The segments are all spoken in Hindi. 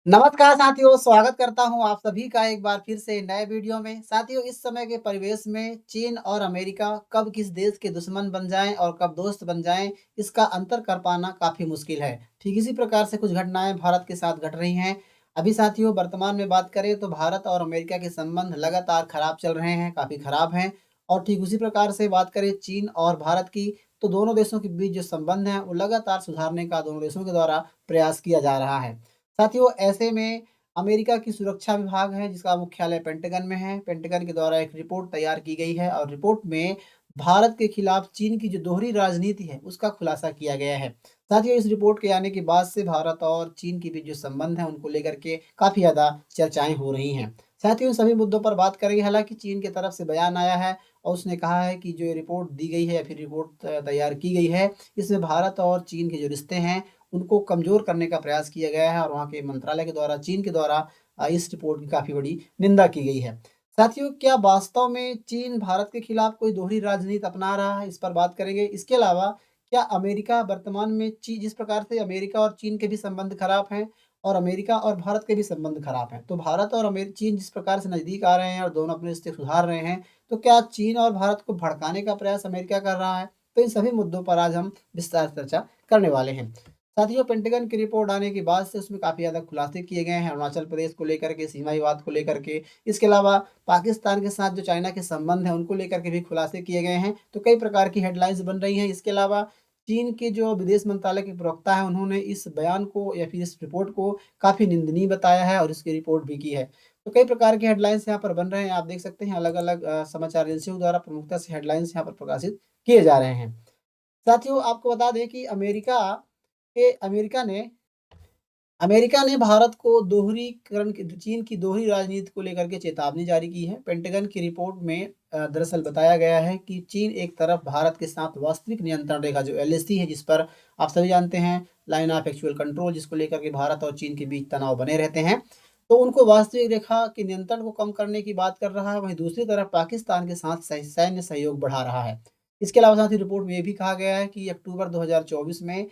नमस्कार साथियों, स्वागत करता हूँ आप सभी का एक बार फिर से नए वीडियो में। साथियों, इस समय के परिवेश में चीन और अमेरिका कब किस देश के दुश्मन बन जाएँ और कब दोस्त बन जाएँ, इसका अंतर कर पाना काफ़ी मुश्किल है। ठीक इसी प्रकार से कुछ घटनाएँ भारत के साथ घट रही हैं। अभी साथियों वर्तमान में बात करें तो भारत और अमेरिका के संबंध लगातार खराब चल रहे हैं, काफ़ी खराब हैं। और ठीक उसी प्रकार से बात करें चीन और भारत की, तो दोनों देशों के बीच जो संबंध हैं, वो लगातार सुधारने का दोनों देशों के द्वारा प्रयास किया जा रहा है। साथियों ऐसे में अमेरिका की सुरक्षा विभाग है जिसका मुख्यालय पेंटागन में है। पेंटागन के द्वारा एक रिपोर्ट तैयार की गई है और रिपोर्ट में भारत के खिलाफ चीन की जो दोहरी राजनीति है उसका खुलासा किया गया है। साथियों इस रिपोर्ट के आने के बाद से भारत और चीन के बीच जो संबंध है उनको लेकर के काफ़ी ज़्यादा चर्चाएँ हो रही हैं। साथियों इन सभी मुद्दों पर बात करेंगे, हालाँकि चीन की तरफ से बयान आया है और उसने कहा है कि जो ये रिपोर्ट दी गई है या फिर रिपोर्ट तैयार की गई है, इसमें भारत और चीन के जो रिश्ते हैं उनको कमज़ोर करने का प्रयास किया गया है और वहाँ के मंत्रालय के द्वारा चीन के द्वारा इस रिपोर्ट की काफ़ी बड़ी निंदा की गई है। साथियों क्या वास्तव में चीन भारत के खिलाफ कोई दोहरी राजनीति अपना रहा है? इस पर बात करेंगे। इसके अलावा क्या अमेरिका वर्तमान में जिस प्रकार से अमेरिका और चीन के भी संबंध खराब हैं और अमेरिका और भारत के भी संबंध खराब हैं, तो भारत और चीन जिस प्रकार से नज़दीक आ रहे हैं और दोनों अपने रिश्ते सुधार रहे हैं, तो क्या चीन और भारत को भड़काने का प्रयास अमेरिका कर रहा है? तो इन सभी मुद्दों पर आज हम विस्तार से चर्चा करने वाले हैं। साथियों पेंटागन की रिपोर्ट आने के बाद से उसमें काफ़ी ज़्यादा खुलासे किए गए हैं अरुणाचल प्रदेश को लेकर के, सीमा विवाद को लेकर के। इसके अलावा पाकिस्तान के साथ जो चाइना के संबंध हैं उनको लेकर के भी खुलासे किए गए हैं। तो कई प्रकार की हेडलाइन्स बन रही हैं। इसके अलावा चीन के जो विदेश मंत्रालय के प्रवक्ता हैं उन्होंने इस बयान को या फिर इस रिपोर्ट को काफ़ी निंदनीय बताया है और इसकी रिपोर्ट भी की है। तो कई प्रकार के हेडलाइन्स यहाँ पर बन रहे हैं। आप देख सकते हैं अलग-अलग समाचार एजेंसियों द्वारा प्रमुखता से हेडलाइन्स यहाँ पर प्रकाशित किए जा रहे हैं। साथियों आपको बता दें कि के अमेरिका ने भारत को दोहरीकरण की चीन की दोहरी राजनीति को लेकर के चेतावनी जारी की है। पेंटागन की रिपोर्ट में दरअसल बताया गया है कि चीन एक तरफ भारत के साथ वास्तविक नियंत्रण रेखा जो एलएसी है, जिस पर आप सभी जानते हैं लाइन ऑफ एक्चुअल कंट्रोल, जिसको लेकर के भारत और चीन के बीच तनाव बने रहते हैं। तो उनको वास्तविक रेखा के नियंत्रण को कम करने की बात कर रहा है, वहीं दूसरी तरफ पाकिस्तान के साथ सैन्य सहयोग बढ़ा रहा है। इसके अलावा साथ ही रिपोर्ट में ये भी कहा गया है कि अक्टूबर 2024 में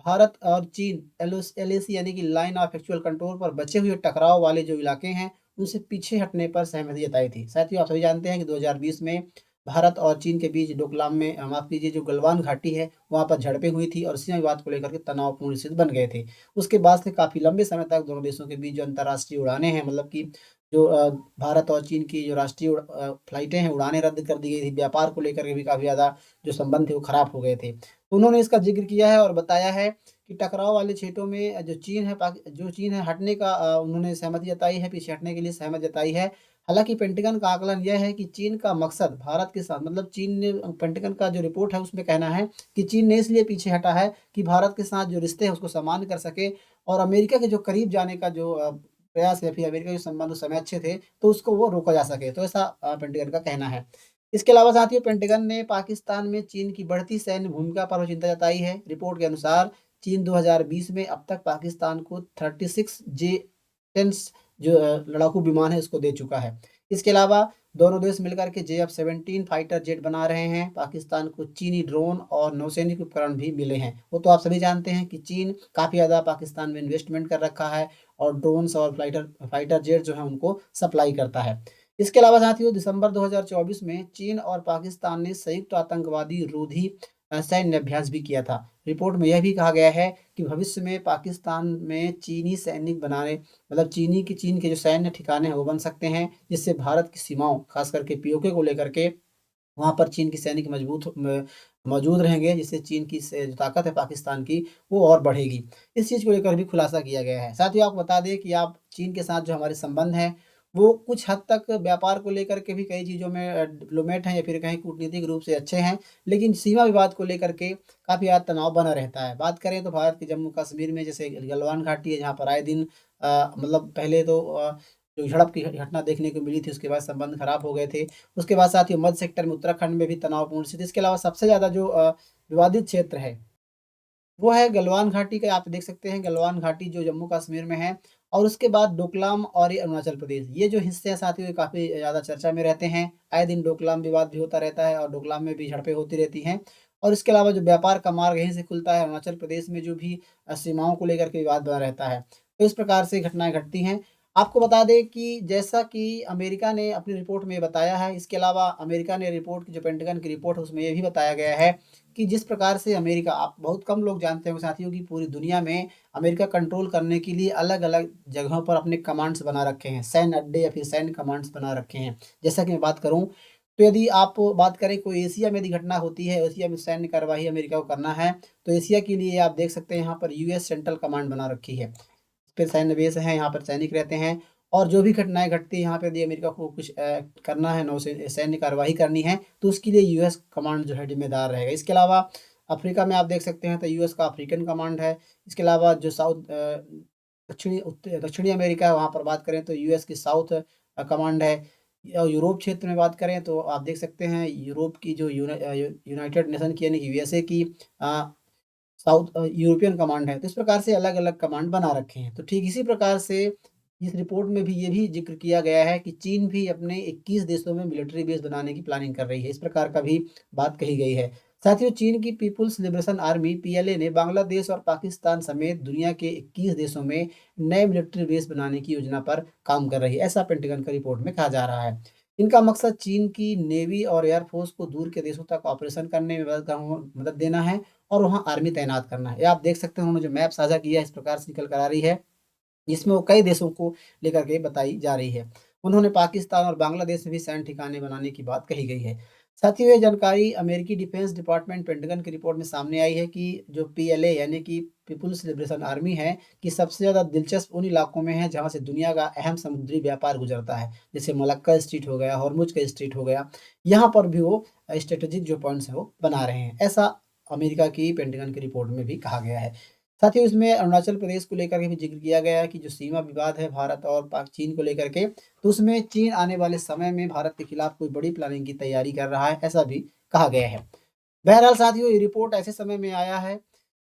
भारत और चीन एलएसी यानी कि लाइन ऑफ एक्चुअल कंट्रोल पर बचे हुए टकराव वाले जो इलाके हैं, उनसे पीछे हटने पर सहमति जताई थी। साथियों आप सभी जानते हैं कि 2020 में भारत और चीन के बीच डोकलाम में माफ़ कीजिए जो गलवान घाटी है, वहाँ पर झड़पें हुई थी और सीमा विवाद को लेकर के तनावपूर्ण स्थिति बन गए थे। उसके बाद से काफ़ी लंबे समय तक दोनों देशों के बीच जो अंतर्राष्ट्रीय उड़ानें हैं, मतलब कि जो भारत और चीन की जो राष्ट्रीय फ्लाइटें हैं, उड़ानें रद्द कर दी गई थी। व्यापार को लेकर के भी काफ़ी ज़्यादा जो संबंध थे वो खराब हो गए थे। तो उन्होंने इसका ज़िक्र किया है और बताया है कि टकराव वाले क्षेत्रों में जो चीन है हटने का उन्होंने सहमति जताई है, पीछे हटने के लिए सहमति जताई है। हालाँकि पेंटागन का आकलन यह है कि चीन का मकसद भारत के साथ, मतलब चीन ने पेंटागन का जो रिपोर्ट है उसमें कहना है कि चीन ने इसलिए पीछे हटा है कि भारत के साथ जो रिश्ते हैं उसको सामान्य कर सके और अमेरिका के जो करीब जाने का जो प्रयास या फिर अमेरिका के संबंध उस समय अच्छे थे, तो उसको वो रोका जा सके। तो ऐसा पेंटागन का कहना है। इसके अलावा साथियों पेंटागन ने पाकिस्तान में चीन की बढ़ती सैन्य भूमिका पर भी चिंता जताई है। रिपोर्ट के अनुसार चीन 2020 में अब तक पाकिस्तान को 36 जे-10 जो लड़ाकू विमान है उसको दे चुका है। इसके अलावा दोनों देश मिलकर के JF-17 फाइटर जेट बना रहे हैं। पाकिस्तान को चीनी ड्रोन और नौसैनिक उपकरण भी मिले हैं। वो तो आप सभी जानते हैं कि चीन काफ़ी ज़्यादा पाकिस्तान में इन्वेस्टमेंट कर रखा है और ड्रोन्स और फाइटर जेट जो है उनको सप्लाई करता है। इसके अलावा साथियों दिसंबर 2024 में चीन और पाकिस्तान ने संयुक्त आतंकवादी रोधी सैन्य अभ्यास भी किया था। रिपोर्ट में यह भी कहा गया है कि भविष्य में पाकिस्तान में चीनी सैनिक बनाने, मतलब चीन के जो सैन्य ठिकाने हैं वो बन सकते हैं, जिससे भारत की सीमाओं खास करके पीओके को लेकर के वहाँ पर चीन की सैनिक मौजूद रहेंगे, जिससे चीन की जो ताकत है पाकिस्तान की वो और बढ़ेगी। इस चीज़ को लेकर भी खुलासा किया गया है। साथ ही आपको बता दें कि आप चीन के साथ जो हमारे संबंध हैं वो कुछ हद तक व्यापार को लेकर के भी कई चीज़ों में डिप्लोमेट हैं या फिर कहीं कूटनीतिक रूप से अच्छे हैं, लेकिन सीमा विवाद को लेकर के काफ़ी ज़्यादा तनाव बना रहता है। बात करें तो भारत के जम्मू कश्मीर में जैसे गलवान घाटी है, जहाँ पर आए दिन मतलब पहले तो जो झड़प की घटना देखने को मिली थी, उसके बाद संबंध खराब हो गए थे। उसके बाद साथ ही मध्य सेक्टर में उत्तराखंड में भी तनावपूर्ण स्थिति। इसके अलावा सबसे ज़्यादा जो विवादित क्षेत्र है वो है गलवान घाटी का। आप देख सकते हैं गलवान घाटी जो जम्मू कश्मीर में है और उसके बाद डोकलाम और ये अरुणाचल प्रदेश, ये जो हिस्से हैं साथियों ये काफ़ी ज़्यादा चर्चा में रहते हैं। आए दिन डोकलाम विवाद भी होता रहता है और डोकलाम में भी झड़पें होती रहती हैं। और इसके अलावा जो व्यापार का मार्ग यहीं से खुलता है, अरुणाचल प्रदेश में जो भी सीमाओं को लेकर के विवाद बना रहता है। तो इस प्रकार से घटनाएँ घटती हैं। आपको बता दें कि जैसा कि अमेरिका ने अपनी रिपोर्ट में बताया है, इसके अलावा अमेरिका ने रिपोर्ट की जो पेंटागन की रिपोर्ट है उसमें ये भी बताया गया है कि जिस प्रकार से अमेरिका आप बहुत कम लोग जानते होंगे साथियों कि पूरी दुनिया में अमेरिका कंट्रोल करने के लिए अलग-अलग जगहों पर अपने कमांड्स बना रखे हैं, सैन्य अड्डे या फिर सैन्य कमांड्स बना रखे हैं। जैसा कि मैं बात करूँ, तो यदि आप बात करें कोई एशिया में यदि घटना होती है, एशिया में सैन्य कार्यवाही अमेरिका को करना है, तो एशिया के लिए आप देख सकते हैं यहाँ पर यूएस सेंट्रल कमांड बना रखी है। पे सैन्य बेस हैं, यहाँ पर सैनिक रहते हैं और जो भी घटनाएँ घटती हैं यहाँ पे यदि अमेरिका को कुछ करना है सैन्य कार्यवाही करनी है, तो उसके लिए यूएस कमांड जो है ज़िम्मेदार रहेगा। इसके अलावा अफ्रीका में आप देख सकते हैं तो यूएस का अफ्रीकन कमांड है। इसके अलावा जो दक्षिणी अमेरिका है वहाँ पर बात करें तो यूएस की साउथ कमांड है। यूरोप क्षेत्र में बात करें तो आप देख सकते हैं यूरोप की जो यूनाइटेड नेशन की यानी कि यूएसए की अ, यूरोपियन कमांड है, तो इस प्रकार से अलग-अलग कमांड बना रखे हैं। तो ठीक इसी प्रकार से इस रिपोर्ट में भी ये भी ज़िक्र किया गया है कि चीन भी अपने 21 देशों में मिलिट्री बेस बनाने की प्लानिंग कर रही है। इस प्रकार का भी बात कही गई है। साथियों चीन की पीपुल्स लिबरेशन आर्मी पीएलए ने बांग्लादेश और पाकिस्तान समेत दुनिया के 21 देशों में नए मिलिट्री बेस बनाने की योजना पर काम कर रही है, ऐसा पेंटागन की रिपोर्ट में कहा जा रहा है। इनका मकसद चीन की नेवी और एयरफोर्स को दूर के देशों तक ऑपरेशन करने में मदद देना है और वहाँ आर्मी तैनात करना है। ये आप देख सकते हैं उन्होंने जो मैप साझा किया है इस प्रकार से निकल कर आ रही है, जिसमें वो कई देशों को लेकर के बताई जा रही है। उन्होंने पाकिस्तान और बांग्लादेश में भी सैन्य ठिकाने बनाने की बात कही गई है। साथियों ये जानकारी अमेरिकी डिफेंस डिपार्टमेंट पेंटागन की रिपोर्ट में सामने आई है कि जो पीएलए यानी कि पीपुल्स लिबरेशन आर्मी है, कि सबसे ज़्यादा दिलचस्प उन इलाकों में है जहाँ से दुनिया का अहम समुद्री व्यापार गुजरता है। जैसे मलक्का स्ट्रेट हो गया, हॉर्मुज़ का स्ट्रेट हो गया, यहाँ पर भी वो स्ट्रेटेजिक जो पॉइंट्स हैं वो बना रहे हैं। ऐसा अमेरिका की पेंटागन की रिपोर्ट में भी कहा गया है। साथ ही उसमें अरुणाचल प्रदेश को लेकर के भी ज़िक्र किया गया है कि जो सीमा विवाद है भारत और पाक चीन को लेकर के, तो उसमें चीन आने वाले समय में भारत के खिलाफ कोई बड़ी प्लानिंग की तैयारी कर रहा है, ऐसा भी कहा गया है। बहरहाल साथियों ये रिपोर्ट ऐसे समय में आया है,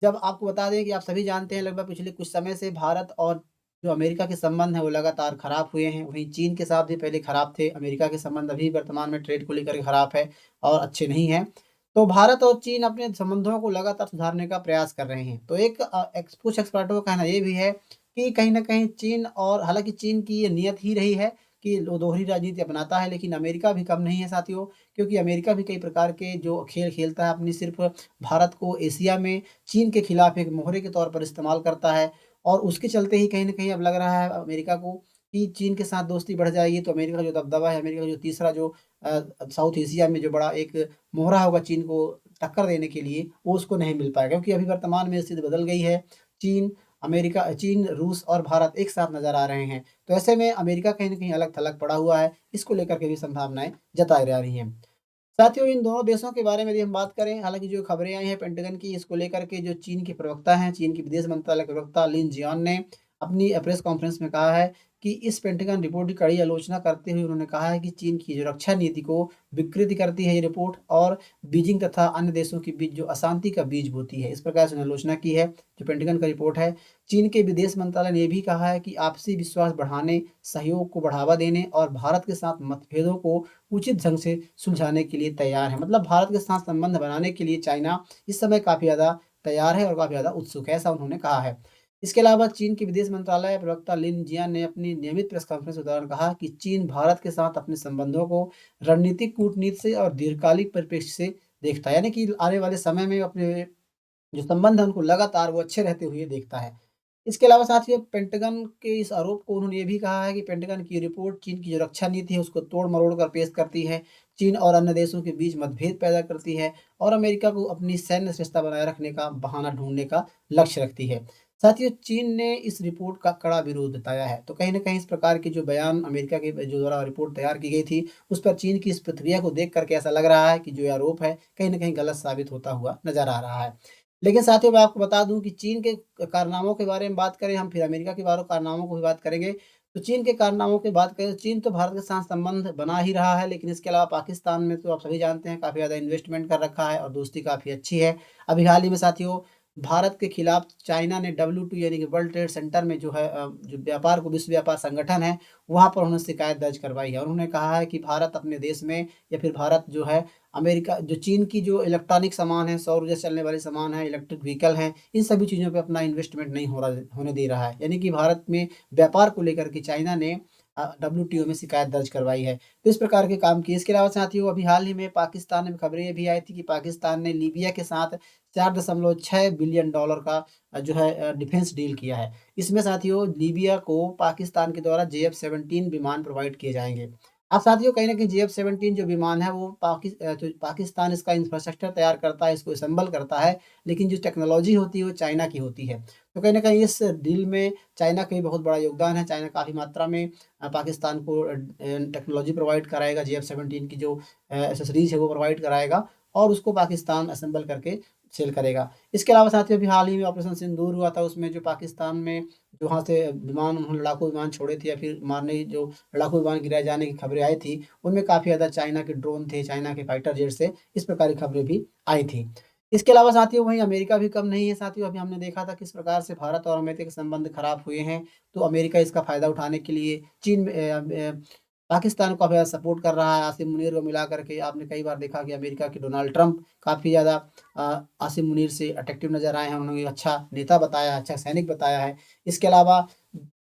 जब आपको बता दें कि आप सभी जानते हैं लगभग पिछले कुछ समय से भारत और जो अमेरिका के संबंध हैं वो लगातार खराब हुए हैं। वहीं चीन के साथ भी पहले खराब थे, अमेरिका के संबंध अभी वर्तमान में ट्रेड को लेकर के खराब है और अच्छे नहीं हैं। तो भारत और चीन अपने संबंधों को लगातार सुधारने का प्रयास कर रहे हैं। तो एक कुछ एक्सपर्टों का कहना ये भी है कि कहीं न कहीं चीन और हालाँकि चीन की ये नीयत ही रही है कि वो दोहरी राजनीति अपनाता है, लेकिन अमेरिका भी कम नहीं है साथियों, क्योंकि अमेरिका भी कई प्रकार के जो खेल खेलता है अपनी सिर्फ़ भारत को एशिया में चीन के खिलाफ एक मोहरे के तौर पर इस्तेमाल करता है और उसके चलते ही कहीं न कहीं अब लग रहा है अमेरिका को कि चीन के साथ दोस्ती बढ़ जाएगी तो अमेरिका का जो दबदबा है, अमेरिका का जो तीसरा जो साउथ एशिया में जो बड़ा एक मोहरा होगा चीन को टक्कर देने के लिए, वो उसको नहीं मिल पाएगा क्योंकि अभी वर्तमान में स्थिति बदल गई है। चीन, रूस और भारत एक साथ नज़र आ रहे हैं। तो ऐसे में अमेरिका कहीं न कहीं अलग-थलग पड़ा हुआ है, इसको लेकर के भी संभावनाएँ जताई जा रही हैं। साथियों इन दोनों देशों के बारे में यदि हम बात करें, हालाँकि जो खबरें आई हैं पेंटागन की इसको लेकर के जो चीन के प्रवक्ता हैं, चीन के विदेश मंत्रालय के प्रवक्ता लिन जियान ने अपनी प्रेस कॉन्फ्रेंस में कहा है कि इस पेंटागन रिपोर्ट की कड़ी आलोचना करते हुए उन्होंने कहा है कि चीन की जो रक्षा नीति को विकृति करती है ये रिपोर्ट और बीजिंग तथा अन्य देशों के बीच जो अशांति का बीज बोती है। इस प्रकार से उन्होंने आलोचना की है, जो पेंटागन का रिपोर्ट है। चीन के विदेश मंत्रालय ने ये भी कहा है कि आपसी विश्वास बढ़ाने, सहयोग को बढ़ावा देने और भारत के साथ मतभेदों को उचित ढंग से सुलझाने के लिए तैयार है। मतलब भारत के साथ संबंध बनाने के लिए चाइना इस समय काफ़ी ज़्यादा तैयार है और काफ़ी ज़्यादा उत्सुक है, ऐसा उन्होंने कहा है। इसके अलावा चीन के विदेश मंत्रालय प्रवक्ता लिन जियान ने अपनी नियमित प्रेस कॉन्फ्रेंस के दौरान कहा कि चीन भारत के साथ अपने संबंधों को रणनीतिक कूटनीति से और दीर्घकालिक परिप्रेक्ष्य से देखता है। यानी कि आने वाले समय में अपने जो संबंध है उनको लगातार वो अच्छे रहते हुए देखता है। इसके अलावा साथियों पेंटागन के इस आरोप को उन्होंने ये भी कहा है कि पेंटागन की रिपोर्ट चीन की जो रक्षा नीति है उसको तोड़-मरोड़ कर पेश करती है। चीन और अन्य देशों के बीच मतभेद पैदा करती है और अमेरिका को अपनी सैन्य शिष्टता बनाए रखने का बहाना ढूँढने का लक्ष्य रखती है। साथियों चीन ने इस रिपोर्ट का कड़ा विरोध जताया है। तो कहीं न कहीं इस प्रकार के जो बयान अमेरिका के जो द्वारा रिपोर्ट तैयार की गई थी, उस पर चीन की इस प्रतिक्रिया को देख कर के ऐसा लग रहा है कि जो ये आरोप है, कहीं न कहीं गलत साबित होता हुआ नज़र आ रहा है। लेकिन साथियों मैं आपको बता दूँ कि चीन के कारनामों के बारे में बात करें हम फिर अमेरिका के बारे कारनामों को भी बात करेंगे। तो चीन के कारनामों की बात करें तो चीन तो भारत के साथ संबंध बना ही रहा है, लेकिन इसके अलावा पाकिस्तान में तो आप सभी जानते हैं काफ़ी ज़्यादा इन्वेस्टमेंट कर रखा है और दोस्ती काफ़ी अच्छी है। अभी हाल ही में साथियों भारत के खिलाफ चाइना ने WTO यानी कि वर्ल्ड ट्रेड सेंटर में जो है जो व्यापार को विश्व व्यापार संगठन है, वहाँ पर उन्होंने शिकायत दर्ज करवाई है और उन्होंने कहा है कि भारत अपने देश में या फिर भारत जो है अमेरिका जो चीन की जो इलेक्ट्रॉनिक सामान है, सौर ऊर्जा से चलने वाले सामान है, इलेक्ट्रिक व्हीकल है, इन सभी चीज़ों पे अपना इन्वेस्टमेंट नहीं होने दे रहा है। यानी कि भारत में व्यापार को लेकर के चाइना ने WTO में शिकायत दर्ज करवाई है। तो इस प्रकार के काम किए। इसके अलावा साथियों अभी हाल ही में पाकिस्तान में खबरें ये भी आई थी कि पाकिस्तान ने लीबिया के साथ 4.6 बिलियन डॉलर का जो है डिफेंस डील किया है। इसमें साथियों लीबिया को पाकिस्तान के द्वारा JF-17 विमान प्रोवाइड किए जाएँगे। अब साथियों कहीं न कहीं JF-17 जो विमान है वो जो पाकिस्तान इसका इंफ्रास्ट्रक्चर तैयार करता है, इसको असेंबल करता है, लेकिन जो टेक्नोलॉजी होती है वो चाइना की होती है। तो कहीं न कहीं इस डील में चाइना का भी बहुत बड़ा योगदान है। चाइना काफ़ी मात्रा में पाकिस्तान को टेक्नोलॉजी प्रोवाइड कराएगा, JF-17 की जो एक्सेसरीज़ है वो प्रोवाइड कराएगा और उसको पाकिस्तान असेंबल करके सेल करेगा। इसके अलावा साथियों अभी हाल ही में ऑपरेशन सिंदूर हुआ था, उसमें जो पाकिस्तान में जो वहाँ से विमान उन्होंने लड़ाकू विमान छोड़े थे या फिर मारने जो लड़ाकू विमान गिराए जाने की खबरें आई थी, उनमें काफ़ी ज़्यादा चाइना के ड्रोन थे, चाइना के फाइटर जेट्स थे, इस प्रकार की खबरें भी आई थी। इसके अलावा साथियों वहीं अमेरिका भी कम नहीं है साथियों, अभी हमने देखा था किस प्रकार से भारत और अमेरिका के संबंध खराब हुए हैं, तो अमेरिका इसका फ़ायदा उठाने के लिए चीन में पाकिस्तान को काफ़ी ज़्यादा सपोर्ट कर रहा है। आसिम मुनीर को मिला कर के आपने कई बार देखा कि अमेरिका के डोनाल्ड ट्रंप काफ़ी ज़्यादा आसिम मुनीर से अट्रैक्टिव नज़र आए हैं, उन्होंने अच्छा नेता बताया, अच्छा सैनिक बताया है। इसके अलावा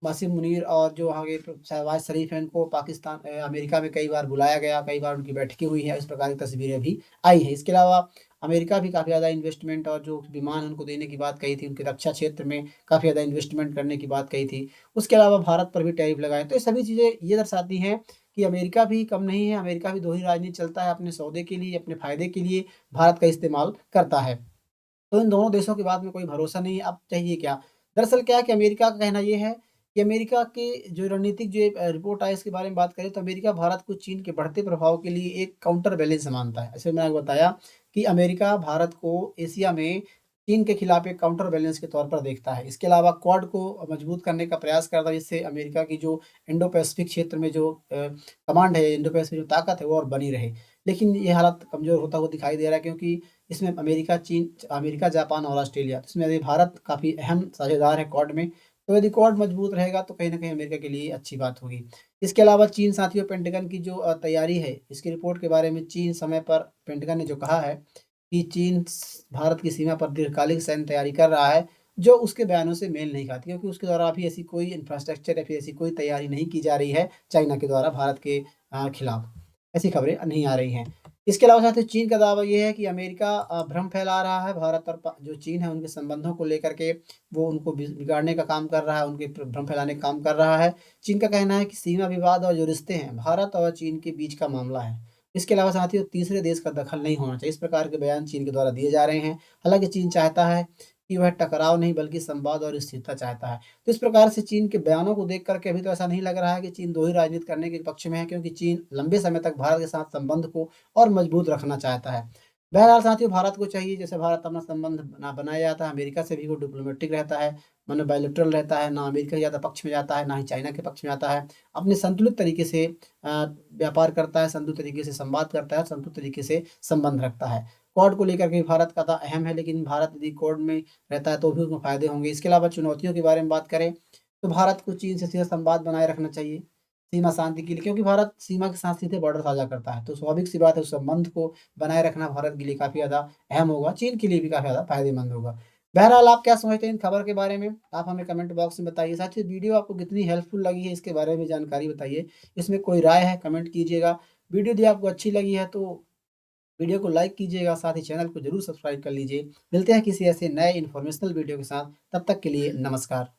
आसिम मुनीर और जो वहाँ के शहबाज शरीफ हैं, इनको पाकिस्तान अमेरिका में कई बार बुलाया गया, कई बार उनकी बैठकें हुई हैं, इस प्रकार की तस्वीरें भी आई हैं। इसके अलावा अमेरिका भी काफ़ी ज़्यादा इन्वेस्टमेंट और जो विमान उनको देने की बात कही थी, उनके रक्षा क्षेत्र में काफ़ी ज़्यादा इन्वेस्टमेंट करने की बात कही थी। उसके अलावा भारत पर भी टैरिफ लगाए। तो ये सभी चीज़ें ये दर्शाती हैं कि अमेरिका भी कम नहीं है, अमेरिका भी दोहरी राजनीति चलता है, अपने सौदे के लिए, अपने फ़ायदे के लिए भारत का इस्तेमाल करता है। तो इन दोनों देशों के बात में कोई भरोसा नहीं है, अब चाहिए क्या? दरअसल क्या है कि अमेरिका का कहना ये है कि अमेरिका के जो रणनीतिक जो एक रिपोर्ट आई इसके बारे में बात करें तो अमेरिका भारत को चीन के बढ़ते प्रभाव के लिए एक काउंटर बैलेंस मानता है। जैसे मैंने आपको बताया कि अमेरिका भारत को एशिया में चीन के खिलाफ एक काउंटर बैलेंस के तौर पर देखता है। इसके अलावा क्वाड को मजबूत करने का प्रयास करता है जिससे अमेरिका की जो इंडो पैसिफिक क्षेत्र में जो कमांड है, इंडो पैसिफिक जो ताकत है वो और बनी रहे। लेकिन ये हालात कमज़ोर होता हुआ दिखाई दे रहा है क्योंकि इसमें अमेरिका, जापान और ऑस्ट्रेलिया, तो इसमें यदि भारत काफ़ी अहम साझेदार है क्वाड में, तो यदि क्वाड मजबूत रहेगा तो कहीं न कहीं अमेरिका के लिए अच्छी बात होगी। इसके अलावा चीन साथियों पेंटागन की जो तैयारी है, इसकी रिपोर्ट के बारे में चीन समय पर पेंटागन ने जो कहा है कि चीन भारत की सीमा पर दीर्घकालिक सैन्य तैयारी कर रहा है, जो उसके बयानों से मेल नहीं खाती क्योंकि उसके द्वारा अभी ऐसी कोई इंफ्रास्ट्रक्चर या फिर ऐसी कोई तैयारी नहीं की जा रही है चाइना के द्वारा भारत के खिलाफ। ऐसी खबरें नहीं आ रही हैं। इसके अलावा साथियों चीन का दावा ये है कि अमेरिका भ्रम फैला रहा है भारत और जो चीन है उनके संबंधों को लेकर के वो उनको बिगाड़ने का काम कर रहा है, उनके भ्रम फैलाने का काम कर रहा है। चीन का कहना है कि सीमा विवाद और जो रिश्ते हैं भारत और चीन के बीच का मामला है। इसके अलावा साथियों तीसरे देश का दखल नहीं होना चाहिए, इस प्रकार के बयान चीन के द्वारा दिए जा रहे हैं। हालाँकि चीन चाहता है कि वह टकराव नहीं बल्कि संवाद और स्थिरता चाहता है। तो इस प्रकार से चीन के बयानों को देख कर के अभी तो ऐसा नहीं लग रहा है कि चीन दोहरी राजनीति करने के पक्ष में है क्योंकि चीन लंबे समय तक भारत के साथ संबंध को और मजबूत रखना चाहता है। बहरहाल साथियों भारत को चाहिए जैसे भारत अपना संबंध बनाया जाता है अमेरिका से भी वो डिप्लोमेटिक रहता है, माने बायलैटरल रहता है, ना अमेरिका के ज़्यादा पक्ष में जाता है, ना ही चाइना के पक्ष में आता है। अपने संतुलित तरीके से व्यापार करता है, संतुलित तरीके से संवाद करता है, संतुलित तरीके से संबंध रखता है। क्वाड को लेकर के भारत का तो अहम है लेकिन भारत यदि क्वाड में रहता है तो भी उसमें फ़ायदे होंगे। इसके अलावा चुनौतियों के बारे में बात करें, तो भारत को चीन से सीधा संवाद बनाए रखना चाहिए, सीमा शांति के लिए क्योंकि भारत सीमा के साथ सीधे बॉर्डर साझा करता है। तो स्वाभाविक सी बात है उस संबंध को बनाए रखना भारत के लिए काफ़ी ज़्यादा अहम होगा, चीन के लिए भी काफ़ी ज़्यादा फ़ायदेमंद होगा। बहरहाल आप क्या समझते हैं इन खबर के बारे में? आप हमें कमेंट बॉक्स में बताइए। साथ ही वीडियो आपको कितनी हेल्पफुल लगी है इसके बारे में जानकारी बताइए। इसमें कोई राय है कमेंट कीजिएगा। वीडियो यदि आपको अच्छी लगी है तो वीडियो को लाइक कीजिएगा, साथ ही चैनल को ज़रूर सब्सक्राइब कर लीजिए। मिलते हैं किसी ऐसे नए इन्फॉर्मेशनल वीडियो के साथ, तब तक के लिए नमस्कार।